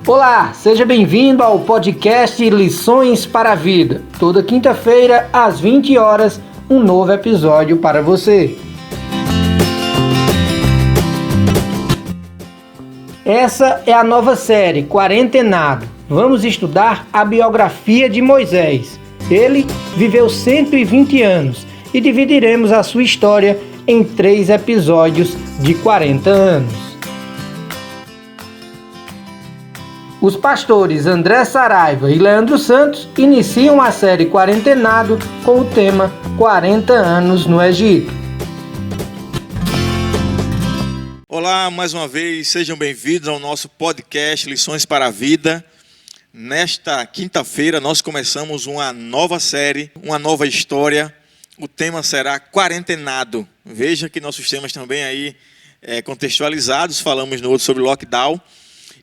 Olá, seja bem-vindo ao podcast Lições para a Vida. Toda quinta-feira, às 20 horas, um novo episódio para você. Essa é a nova série Quarentenado. Vamos estudar a biografia de Moisés. Ele viveu 120 anos e dividiremos a sua história em 3 episódios de 40 anos. Os pastores André Saraiva e Leandro Santos iniciam a série Quarentenado com o tema 40 anos no Egito. Olá, mais uma vez, sejam bem-vindos ao nosso podcast Lições para a Vida. Nesta quinta-feira nós começamos uma nova série, uma nova história. O tema será Quarentenado. Veja que nossos temas também aí contextualizados, falamos no outro sobre lockdown.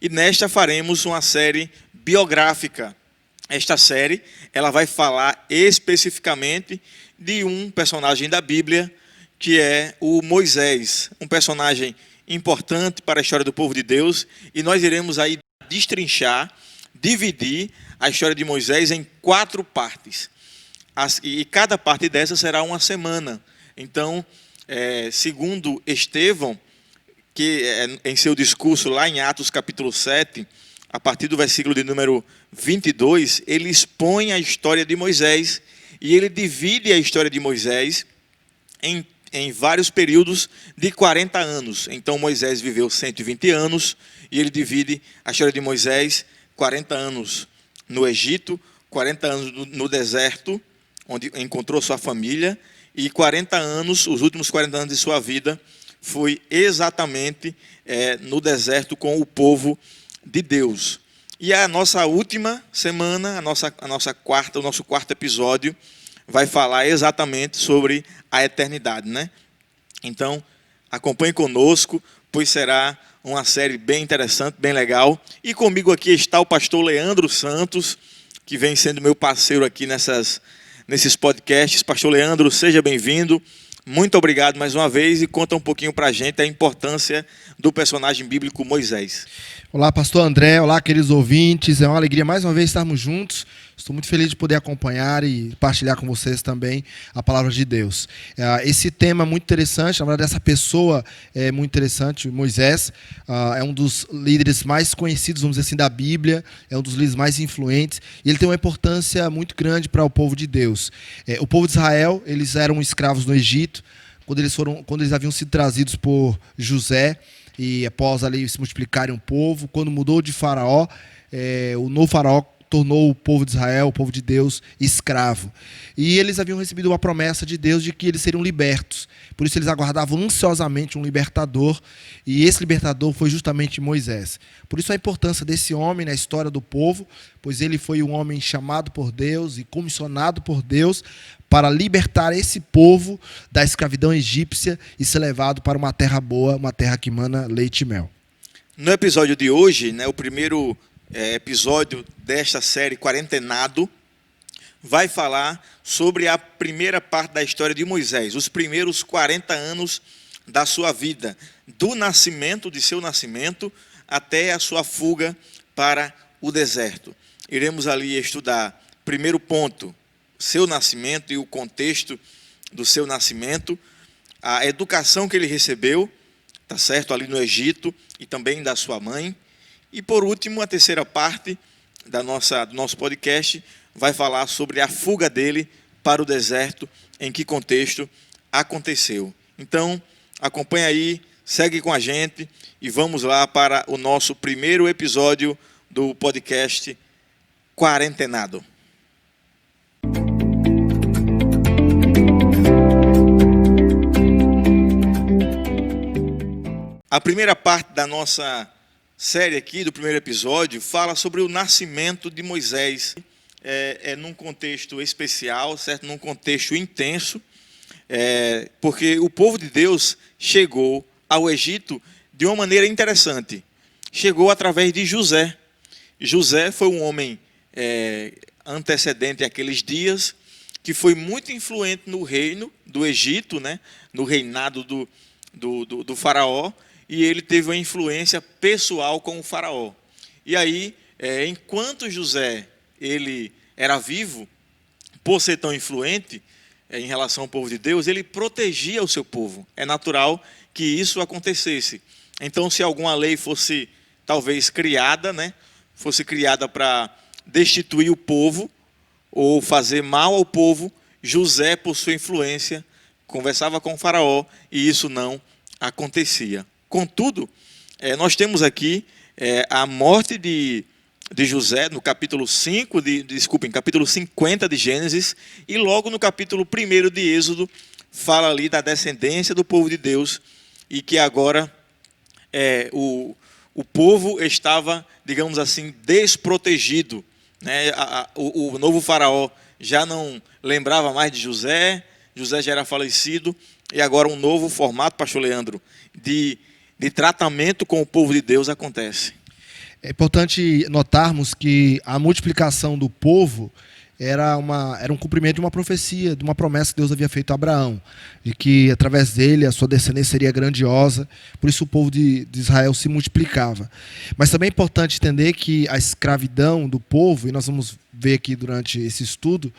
E nesta faremos uma série biográfica. Esta série ela vai falar especificamente de um personagem da Bíblia, que é o Moisés, um personagem importante para a história do povo de Deus. E nós iremos aí destrinchar, dividir a história de Moisés em 4 partes. E cada parte dessa será uma semana. Então, segundo Estevão, que em seu discurso lá em Atos capítulo 7, a partir do versículo de número 22, ele expõe a história de Moisés e ele divide a história de Moisés em vários períodos de 40 anos. Então Moisés viveu 120 anos e ele divide a história de Moisés 40 anos no Egito, 40 anos no deserto, onde encontrou sua família, e 40 anos, os últimos 40 anos de sua vida, foi exatamente no deserto com o povo de Deus. E a nossa última semana, o nosso quarto episódio, vai falar exatamente sobre a eternidade, né? Então, acompanhe conosco, pois será uma série bem interessante, bem legal. E comigo aqui está o pastor Leandro Santos, que vem sendo meu parceiro aqui nesses podcasts. Pastor Leandro, seja bem-vindo. Muito obrigado mais uma vez e conta um pouquinho para a gente a importância do personagem bíblico Moisés. Olá, pastor André, olá, queridos ouvintes, é uma alegria mais uma vez estarmos juntos. Estou muito feliz de poder acompanhar e partilhar com vocês também a palavra de Deus. Esse tema é muito interessante, na verdade essa pessoa é muito interessante, Moisés, é um dos líderes mais conhecidos, vamos dizer assim, da Bíblia, é um dos líderes mais influentes, e ele tem uma importância muito grande para o povo de Deus. O povo de Israel, eles eram escravos no Egito, quando eles haviam sido trazidos por José, e após ali se multiplicarem o povo, quando mudou de Faraó, o novo Faraó tornou o povo de Israel, o povo de Deus, escravo. E eles haviam recebido uma promessa de Deus de que eles seriam libertos. Por isso eles aguardavam ansiosamente um libertador, e esse libertador foi justamente Moisés. Por isso a importância desse homem na história do povo, pois ele foi um homem chamado por Deus e comissionado por Deus para libertar esse povo da escravidão egípcia e ser levado para uma terra boa, uma terra que mana leite e mel. No episódio de hoje, o primeiro episódio desta série Quarentenado vai falar sobre a primeira parte da história de Moisés, os primeiros 40 anos da sua vida, de seu nascimento até a sua fuga para o deserto. Iremos ali estudar, primeiro ponto, seu nascimento e o contexto do seu nascimento, a educação que ele recebeu, tá certo, ali no Egito, e também da sua mãe. E, por último, a terceira parte do nosso podcast vai falar sobre a fuga dele para o deserto, em que contexto aconteceu. Então, acompanha aí, segue com a gente e vamos lá para o nosso primeiro episódio do podcast Quarentenado. A primeira parte da nossa série aqui, do primeiro episódio, fala sobre o nascimento de Moisés, num contexto especial, certo? Num contexto intenso, porque o povo de Deus chegou ao Egito de uma maneira interessante. Chegou através de José. José foi um homem antecedente àqueles dias, que foi muito influente no reino do Egito, né? No reinado do faraó, e ele teve uma influência pessoal com o faraó. E aí, enquanto José ele era vivo, por ser tão influente em relação ao povo de Deus, ele protegia o seu povo. É natural que isso acontecesse. Então, se alguma lei fosse talvez criada, né, fosse criada para destituir o povo ou fazer mal ao povo, José, por sua influência, conversava com o faraó e isso não acontecia. Contudo, nós temos aqui a morte de José no capítulo 50 de Gênesis, e logo no capítulo 1 de Êxodo fala ali da descendência do povo de Deus, e que agora o povo estava, digamos assim, desprotegido, né? O novo faraó já não lembrava mais de José, José já era falecido, e agora um novo formato, pastor Leandro, de tratamento com o povo de Deus acontece. É importante notarmos que a multiplicação do povo era um cumprimento de uma profecia, de uma promessa que Deus havia feito a Abraão, de que através dele a sua descendência seria grandiosa, por isso o povo de Israel se multiplicava. Mas também é importante entender que a escravidão do povo, e nós vamos ver aqui durante esse estudo,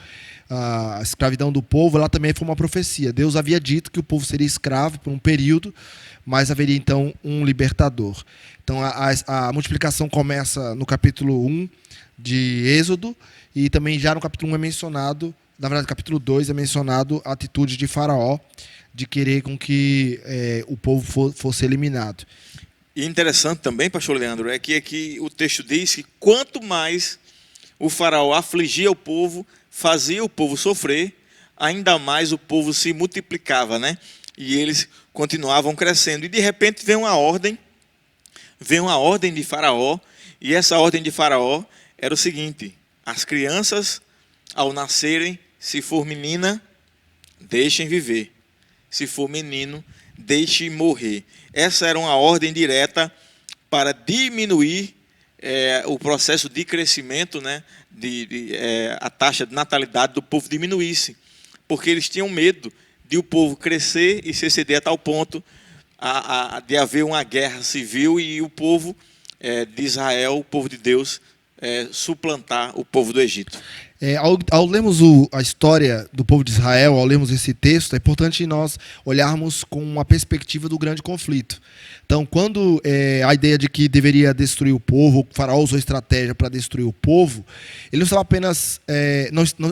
a escravidão do povo, ela também foi uma profecia. Deus havia dito que o povo seria escravo por um período, mas haveria então um libertador. Então a multiplicação começa no capítulo 1 de Êxodo, e também já no capítulo 1 é mencionado, na verdade no capítulo 2 é mencionado a atitude de Faraó, de querer com que o povo fosse eliminado. E interessante também, pastor Leandro, é que aqui o texto diz que quanto mais o faraó afligia o povo, fazia o povo sofrer, ainda mais o povo se multiplicava, né? E eles continuavam crescendo. E de repente vem uma ordem de Faraó, e essa ordem de Faraó era o seguinte: as crianças, ao nascerem, se for menina, deixem viver. Se for menino, deixe morrer. Essa era uma ordem direta para diminuir o processo de crescimento, né, a taxa de natalidade do povo diminuísse, porque eles tinham medo de o povo crescer e se exceder a tal ponto de haver uma guerra civil e o povo de Israel, o povo de Deus, suplantar o povo do Egito. Ao lermos a história do povo de Israel, ao lermos esse texto, é importante nós olharmos com uma perspectiva do grande conflito. Então, quando a ideia de que deveria destruir o povo, o faraó usou estratégia para destruir o povo, ele não estava apenas,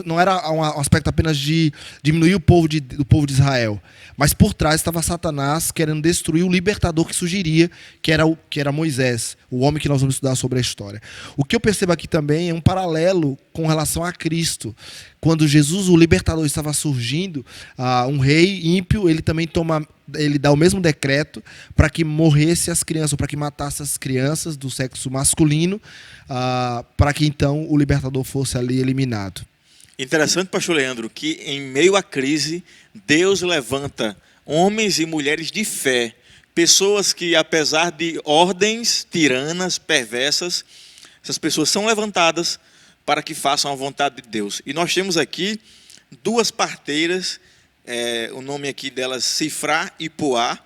não era um aspecto apenas de diminuir o povo do povo de Israel, mas por trás estava Satanás querendo destruir o libertador que surgiria, que era Moisés, o homem que nós vamos estudar sobre a história. O que eu percebo aqui também é um paralelo com relação a Cristo. Quando Jesus, o libertador, estava surgindo, um rei ímpio, ele também dá o mesmo decreto para que morresse as crianças, para que matasse as crianças do sexo masculino, para que então o libertador fosse ali eliminado. Interessante, pastor Leandro, que em meio à crise, Deus levanta homens e mulheres de fé, pessoas que, apesar de ordens tiranas, perversas, essas pessoas são levantadas para que façam a vontade de Deus. E nós temos aqui duas parteiras, o nome aqui delas Sifrá e Puá.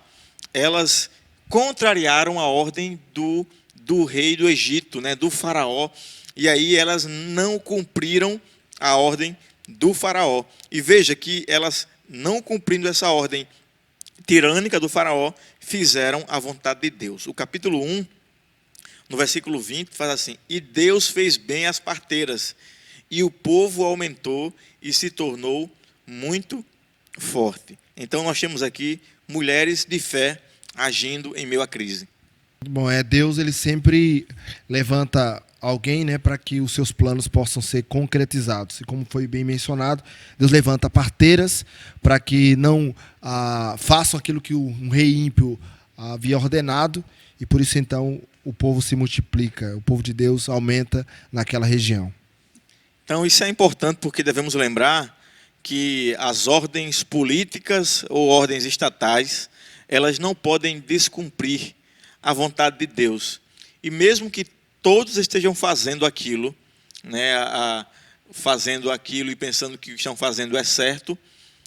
Elas contrariaram a ordem do rei do Egito, né, do faraó, e aí elas não cumpriram a ordem do faraó. E veja que elas, não cumprindo essa ordem tirânica do faraó, fizeram a vontade de Deus. O capítulo 1, no versículo 20, faz assim: e Deus fez bem às parteiras, e o povo aumentou e se tornou muito forte. Então nós temos aqui mulheres de fé agindo em meio à crise. Bom, Deus ele sempre levanta alguém, né, para que os seus planos possam ser concretizados. E como foi bem mencionado, Deus levanta parteiras para que não façam aquilo que um rei ímpio havia ordenado, e por isso então o povo se multiplica, o povo de Deus aumenta naquela região. Então isso é importante porque devemos lembrar que as ordens políticas ou ordens estatais, elas não podem descumprir a vontade de Deus. E mesmo que todos estejam fazendo aquilo, né, fazendo aquilo e pensando que o que estão fazendo é certo,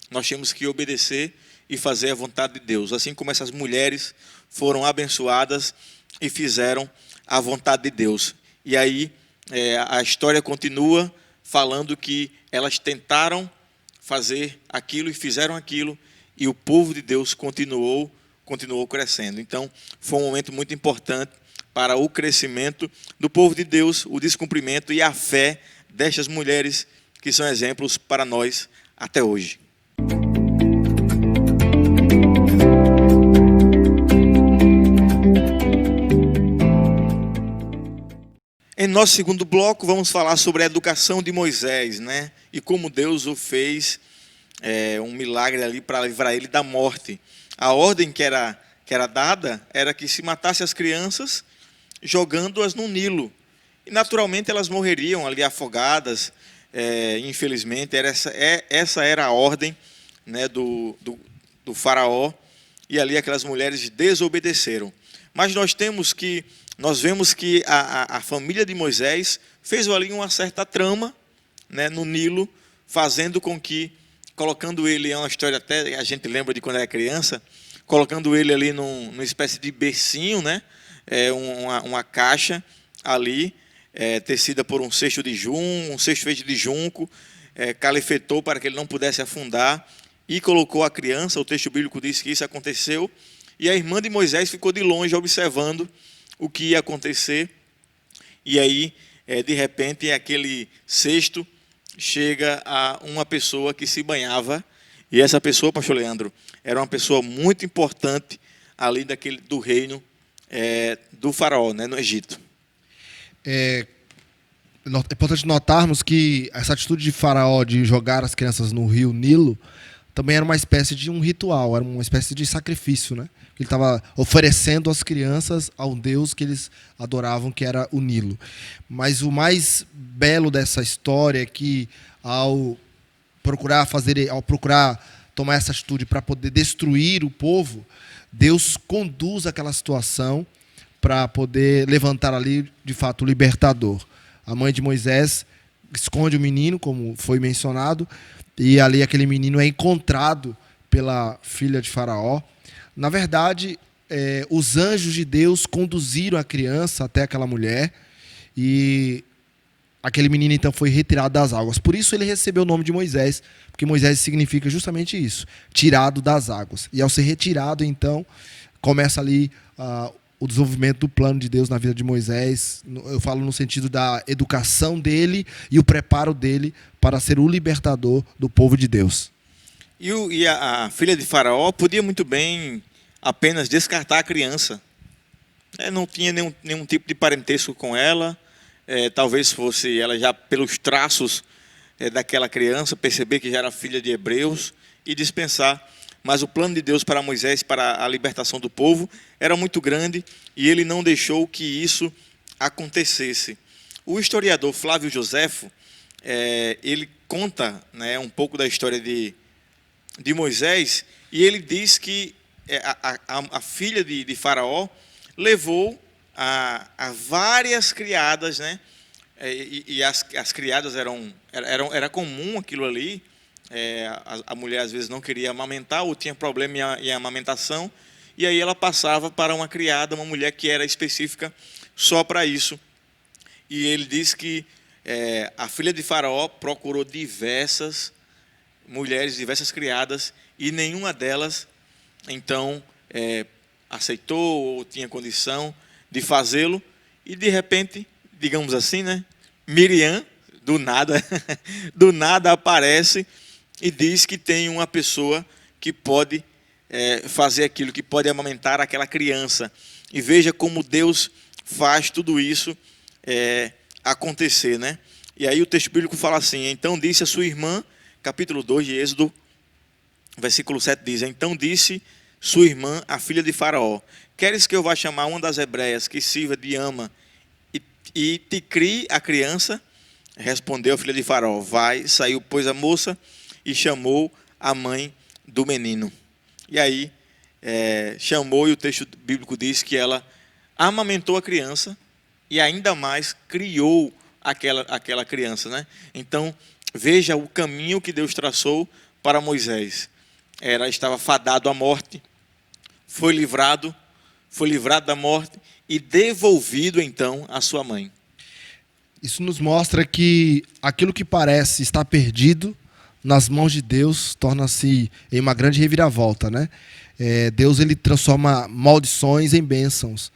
nós temos que obedecer e fazer a vontade de Deus. Assim como essas mulheres foram abençoadas e fizeram a vontade de Deus. E aí a história continua falando que elas tentaram fazer aquilo e fizeram aquilo, e o povo de Deus continuou crescendo. Então, foi um momento muito importante para o crescimento do povo de Deus, o descumprimento e a fé destas mulheres que são exemplos para nós até hoje. Em nosso segundo bloco, vamos falar sobre a educação de Moisés, né? E como Deus o fez um milagre ali para livrar ele da morte. A ordem que era dada era que se matasse as crianças jogando-as no Nilo. E naturalmente elas morreriam ali afogadas, infelizmente. Essa era a ordem, né, do faraó, e ali aquelas mulheres desobedeceram. Mas nós vemos que a família de Moisés fez ali uma certa trama, né, no Nilo, fazendo com que, colocando ele, é uma história até a gente lembra de quando era criança, colocando ele ali numa espécie de bercinho, né, uma caixa ali, tecida por um cesto feito de junco, calefetou para que ele não pudesse afundar, e colocou a criança. O texto bíblico diz que isso aconteceu, e a irmã de Moisés ficou de longe observando o que ia acontecer. E aí, de repente, aquele cesto chega a uma pessoa que se banhava, e essa pessoa, pastor Leandro, era uma pessoa muito importante ali do reino do faraó, né, no Egito. É importante notarmos que essa atitude de Faraó de jogar as crianças no rio Nilo também era uma espécie de um ritual, era uma espécie de sacrifício, né? Ele estava oferecendo as crianças ao Deus que eles adoravam, que era o Nilo. Mas o mais belo dessa história é que ao procurar tomar essa atitude para poder destruir o povo, Deus conduz aquela situação para poder levantar ali, de fato, o libertador. A mãe de Moisés esconde o menino, como foi mencionado, e ali aquele menino é encontrado pela filha de Faraó. Na verdade, os anjos de Deus conduziram a criança até aquela mulher, e aquele menino então foi retirado das águas. Por isso ele recebeu o nome de Moisés, porque Moisés significa justamente isso, tirado das águas. E ao ser retirado, então, começa ali o desenvolvimento do plano de Deus na vida de Moisés. Eu falo no sentido da educação dele e o preparo dele para ser o libertador do povo de Deus. E a filha de Faraó podia muito bem apenas descartar a criança. Não tinha nenhum tipo de parentesco com ela. Talvez fosse ela já pelos traços daquela criança, perceber que já era filha de hebreus e dispensar. Mas o plano de Deus para Moisés, para a libertação do povo, era muito grande, e ele não deixou que isso acontecesse. O historiador Flávio Joséfo, ele conta, né, um pouco da história de Moisés, e ele diz que a filha de Faraó levou a várias criadas, né, e as criadas era comum aquilo ali. A mulher às vezes não queria amamentar ou tinha problema em amamentação, e aí ela passava para uma criada, uma mulher que era específica só para isso. E ele diz que a filha de Faraó procurou diversas mulheres, diversas criadas, e nenhuma delas então aceitou ou tinha condição de fazê-lo. E de repente, digamos assim, né, Miriam do nada aparece e diz que tem uma pessoa que pode fazer aquilo, que pode amamentar aquela criança. E veja como Deus faz tudo isso acontecer, né? E aí o texto bíblico fala assim: então disse a sua irmã, capítulo 2 de Êxodo, versículo 7 diz: então disse sua irmã, a filha de Faraó, queres que eu vá chamar uma das hebreias que sirva de ama e te crie a criança? Respondeu a filha de Faraó: vai. Saiu, pois, a moça e chamou a mãe do menino. E aí chamou, e o texto bíblico diz que ela amamentou a criança e ainda mais criou aquela criança, né? Então veja o caminho que Deus traçou para Moisés. Ela estava fadado à morte, foi livrado da morte e devolvido então à sua mãe. Isso nos mostra que aquilo que parece estar perdido nas mãos de Deus torna-se em uma grande reviravolta, né? Deus ele transforma maldições em bênçãos.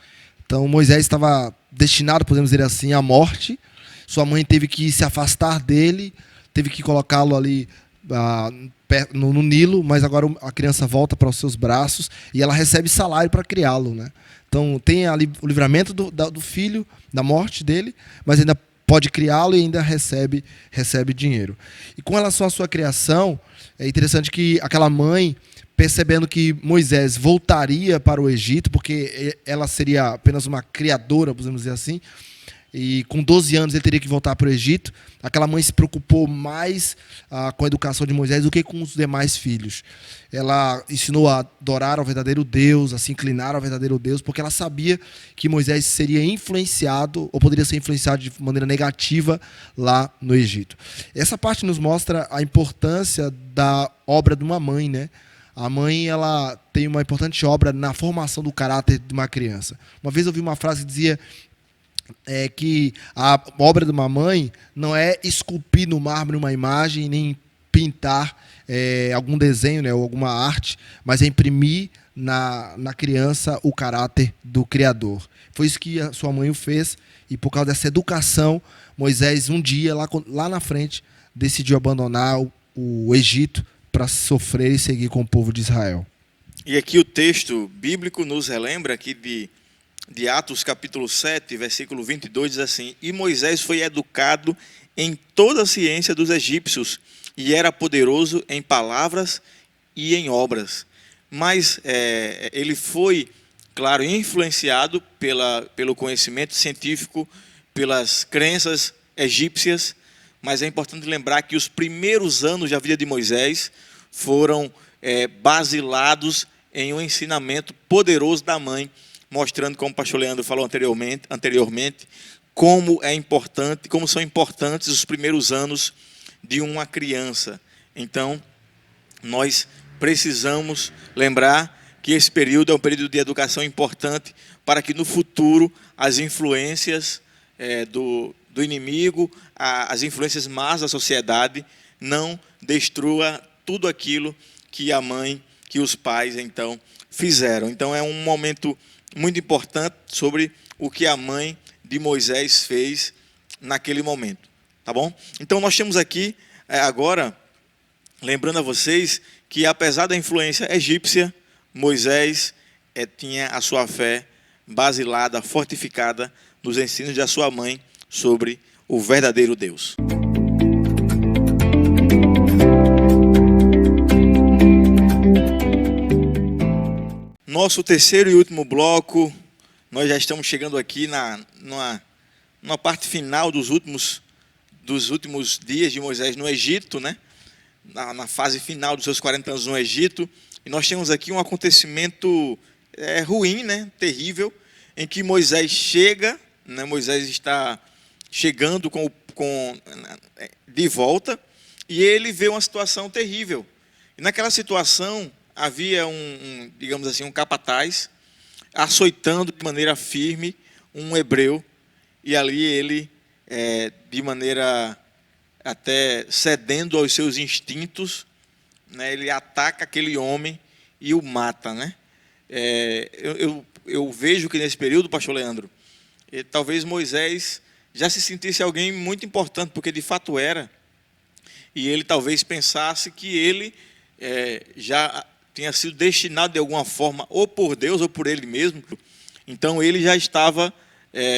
Então Moisés estava destinado, podemos dizer assim, à morte. Sua mãe teve que se afastar dele, teve que colocá-lo ali no Nilo, mas agora a criança volta para os seus braços e ela recebe salário para criá-lo, né? Então tem ali o livramento do filho, da morte dele, mas ainda pode criá-lo e ainda recebe dinheiro. E com relação à sua criação, é interessante que aquela mãe, percebendo que Moisés voltaria para o Egito, porque ela seria apenas uma criadora, podemos dizer assim, e com 12 anos ele teria que voltar para o Egito, aquela mãe se preocupou mais com a educação de Moisés do que com os demais filhos. Ela ensinou a adorar ao verdadeiro Deus, a se inclinar ao verdadeiro Deus, porque ela sabia que Moisés seria influenciado, ou poderia ser influenciado de maneira negativa lá no Egito. Essa parte nos mostra a importância da obra de uma mãe, né? A mãe ela tem uma importante obra na formação do caráter de uma criança. Uma vez eu vi uma frase que dizia que a obra de uma mãe não é esculpir no mármore uma imagem, nem pintar algum desenho, né, ou alguma arte, mas é imprimir na criança o caráter do Criador. Foi isso que a sua mãe o fez, e por causa dessa educação, Moisés, um dia, lá na frente, decidiu abandonar o Egito para sofrer e seguir com o povo de Israel. E aqui o texto bíblico nos relembra aqui de Atos capítulo 7, versículo 22, diz assim: E Moisés foi educado em toda a ciência dos egípcios, e era poderoso em palavras e em obras. Mas ele foi, claro, influenciado pelo conhecimento científico, pelas crenças egípcias, mas é importante lembrar que os primeiros anos da vida de Moisés foram basilados em um ensinamento poderoso da mãe, mostrando, como o pastor Leandro falou anteriormente, como são importantes os primeiros anos de uma criança. Então, nós precisamos lembrar que esse período é um período de educação importante para que no futuro as influências do inimigo, as influências más da sociedade não destrua tudo aquilo que a mãe, que os pais então fizeram. Então é um momento muito importante sobre o que a mãe de Moisés fez naquele momento, tá bom? Então nós temos aqui agora, lembrando a vocês que apesar da influência egípcia, Moisés tinha a sua fé basilada, fortificada nos ensinos da sua mãe sobre o verdadeiro Deus. Nosso terceiro e último bloco, nós já estamos chegando aqui numa parte final dos últimos dias de Moisés no Egito, né? Na fase final dos seus 40 anos no Egito, e nós temos aqui um acontecimento ruim, né? Terrível, em que Moisés chega, né? Moisés está chegando de volta, e ele vê uma situação terrível. E naquela situação havia digamos assim, um capataz açoitando de maneira firme um hebreu, e ali ele, de maneira até cedendo aos seus instintos, né, ele ataca aquele homem e o mata, né? Eu vejo que nesse período, pastor Leandro, talvez Moisés já se sentisse alguém muito importante, porque de fato era, e ele talvez pensasse que ele já tinha sido destinado de alguma forma, ou por Deus, ou por ele mesmo. Então ele já estava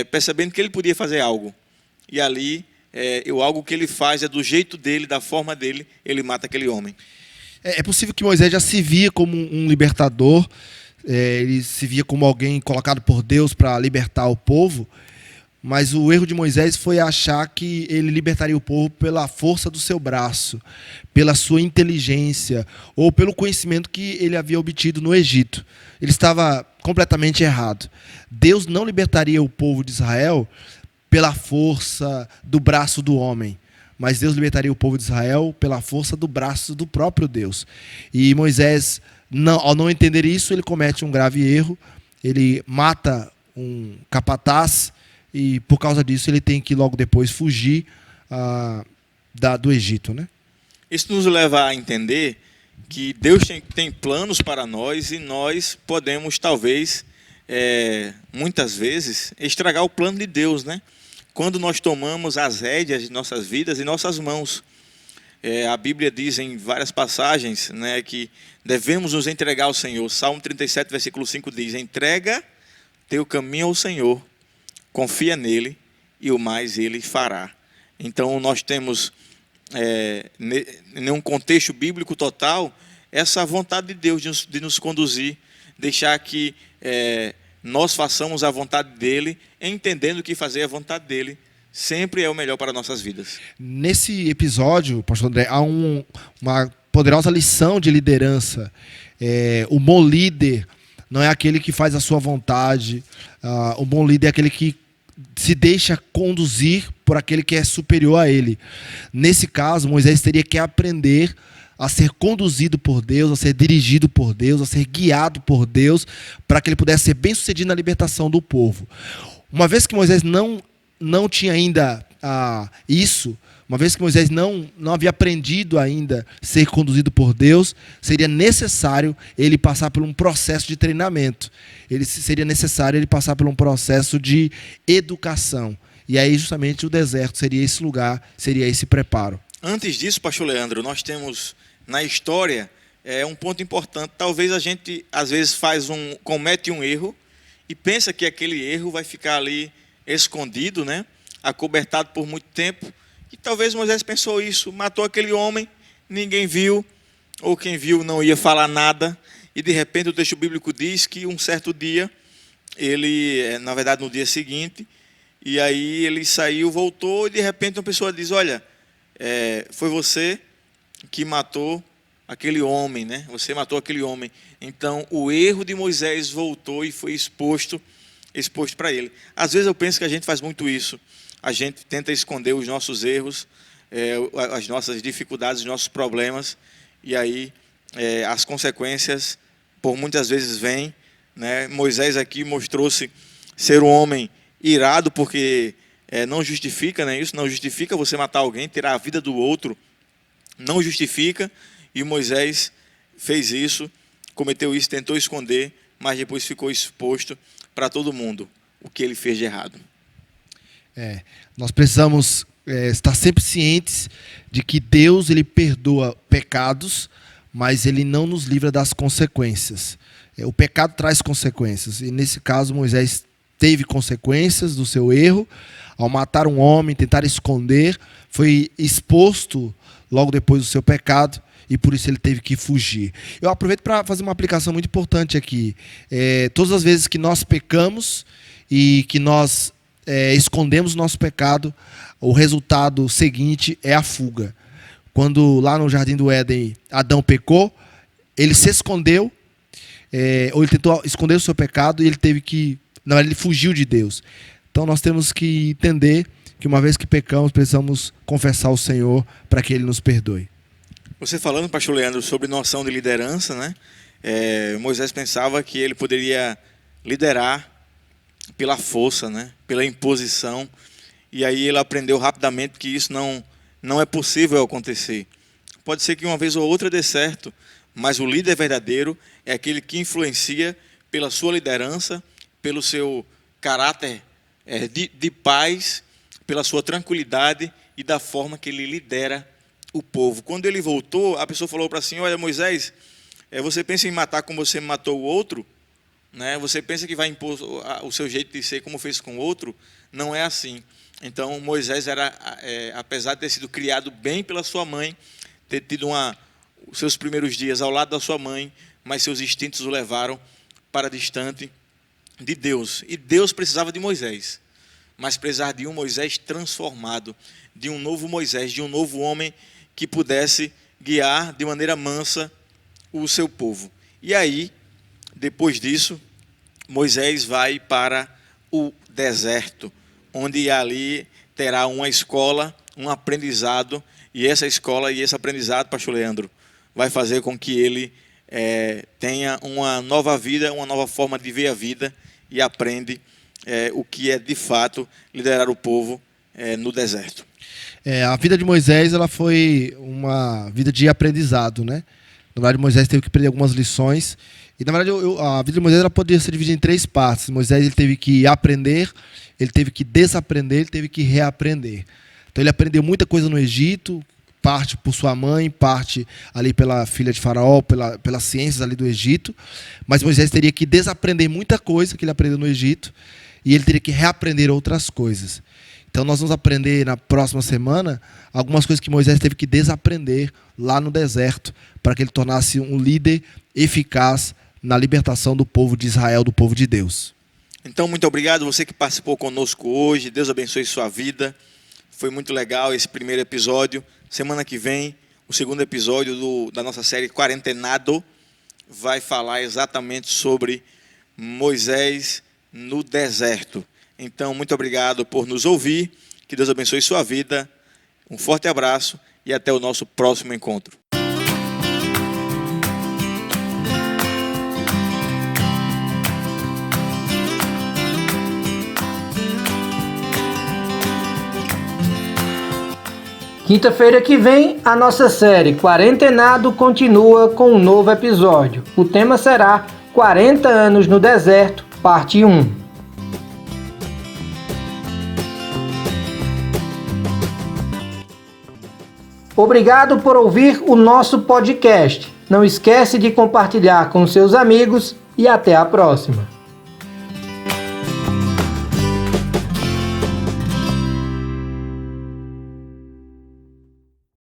percebendo que ele podia fazer algo. E ali, algo que ele faz é do jeito dele, da forma dele, ele mata aquele homem. É possível que Moisés já se via como um libertador, ele se via como alguém colocado por Deus para libertar o povo, mas o erro de Moisés foi achar que ele libertaria o povo pela força do seu braço, pela sua inteligência, ou pelo conhecimento que ele havia obtido no Egito. Ele estava completamente errado. Deus não libertaria o povo de Israel pela força do braço do homem, mas Deus libertaria o povo de Israel pela força do braço do próprio Deus. E Moisés, ao não entender isso, ele comete um grave erro, ele mata um capataz, e por causa disso ele tem que logo depois fugir do Egito, né? Isso nos leva a entender que Deus tem planos para nós e nós podemos, talvez, muitas vezes, estragar o plano de Deus, né? Quando nós tomamos as rédeas de nossas vidas em nossas mãos. A Bíblia diz em várias passagens, né, que devemos nos entregar ao Senhor. Salmo 37, versículo 5 diz: entrega teu caminho ao Senhor, confia nele e o mais ele fará. Então nós temos, em um contexto bíblico total, essa vontade de Deus de nos conduzir, deixar que nós façamos a vontade dele, entendendo que fazer a vontade dele sempre é o melhor para nossas vidas. Nesse episódio, pastor André, há uma poderosa lição de liderança. O bom líder não é aquele que faz a sua vontade. O bom líder é aquele que se deixa conduzir por aquele que é superior a ele. Nesse caso, Moisés teria que aprender a ser conduzido por Deus, a ser dirigido por Deus, a ser guiado por Deus, para que ele pudesse ser bem-sucedido na libertação do povo. Uma vez que Moisés não tinha ainda isso, uma vez que Moisés não havia aprendido ainda a ser conduzido por Deus, seria necessário ele passar por um processo de treinamento. Seria necessário ele passar por um processo de educação. E aí justamente o deserto seria esse lugar, seria esse preparo. Antes disso, pastor Leandro, nós temos na história um ponto importante. Talvez a gente às vezes comete um erro e pensa que aquele erro vai ficar ali escondido, né? Acobertado por muito tempo. E talvez Moisés pensou isso, matou aquele homem, ninguém viu, ou quem viu não ia falar nada. E de repente o texto bíblico diz que um certo dia, ele, na verdade no dia seguinte, e aí ele saiu, voltou, e de repente uma pessoa diz: olha, foi você que matou aquele homem, né? Você matou aquele homem. Então o erro de Moisés voltou e foi exposto para ele. Às vezes eu penso que a gente faz muito isso. A gente tenta esconder os nossos erros, as nossas dificuldades, os nossos problemas, e aí as consequências por muitas vezes vêm, né? Moisés aqui mostrou-se ser um homem irado, porque não justifica, né? Isso não justifica você matar alguém, tirar a vida do outro, não justifica. E Moisés fez isso, cometeu isso, tentou esconder, mas depois ficou exposto para todo mundo o que ele fez de errado. Nós precisamos estar sempre cientes de que Deus ele perdoa pecados, mas ele não nos livra das consequências. O pecado traz consequências, e nesse caso Moisés teve consequências do seu erro. Ao matar um homem, tentar esconder, foi exposto logo depois do seu pecado, e por isso ele teve que fugir. Eu aproveito para fazer uma aplicação muito importante aqui. Todas as vezes que nós pecamos e que nós escondemos o nosso pecado, o resultado seguinte é a fuga. Quando lá no Jardim do Éden Adão pecou, ele se escondeu, ou ele tentou esconder o seu pecado, e ele fugiu de Deus. Então nós temos que entender que uma vez que pecamos, precisamos confessar ao Senhor para que Ele nos perdoe. Você falando, pastor Leandro, sobre noção de liderança, né? Moisés pensava que ele poderia liderar pela força, né? Pela imposição, e aí ele aprendeu rapidamente que isso não é possível acontecer. Pode ser que uma vez ou outra dê certo, mas o líder verdadeiro é aquele que influencia pela sua liderança, pelo seu caráter de paz, pela sua tranquilidade e da forma que ele lidera o povo. Quando ele voltou, a pessoa falou para assim: olha, Moisés, você pensa em matar como você matou o outro? Né? Você pensa que vai impor o seu jeito de ser como fez com o outro? Não é assim. Então Moisés apesar de ter sido criado bem pela sua mãe, ter tido os seus primeiros dias ao lado da sua mãe, mas seus instintos o levaram para distante de Deus. E Deus precisava de Moisés, mas precisava de um Moisés transformado, de um novo Moisés, de um novo homem que pudesse guiar de maneira mansa o seu povo. E aí, depois disso, Moisés vai para o deserto, onde ali terá uma escola, um aprendizado, e essa escola e esse aprendizado, pastor Leandro, vai fazer com que ele tenha uma nova vida, uma nova forma de ver a vida, e aprende o que é de fato liderar o povo no deserto. A vida de Moisés ela foi uma vida de aprendizado, né? Na verdade, Moisés teve que aprender algumas lições. E, na verdade, a vida de Moisés ela poderia ser dividida em 3 partes. Moisés ele teve que aprender, ele teve que desaprender, ele teve que reaprender. Então, ele aprendeu muita coisa no Egito, parte por sua mãe, parte ali pela filha de Faraó, pelas ciências ali do Egito. Mas Moisés teria que desaprender muita coisa que ele aprendeu no Egito e ele teria que reaprender outras coisas. Então, nós vamos aprender na próxima semana algumas coisas que Moisés teve que desaprender lá no deserto para que ele tornasse um líder eficaz na libertação do povo de Israel, do povo de Deus. Então, muito obrigado você que participou conosco hoje. Deus abençoe sua vida. Foi muito legal esse primeiro episódio. Semana que vem, o segundo episódio da nossa série Quarentenado vai falar exatamente sobre Moisés no deserto. Então, muito obrigado por nos ouvir. Que Deus abençoe sua vida. Um forte abraço e até o nosso próximo encontro. Quinta-feira que vem, a nossa série Quarentenado continua com um novo episódio. O tema será 40 anos no deserto, parte 1. Obrigado por ouvir o nosso podcast. Não esquece de compartilhar com seus amigos e até a próxima.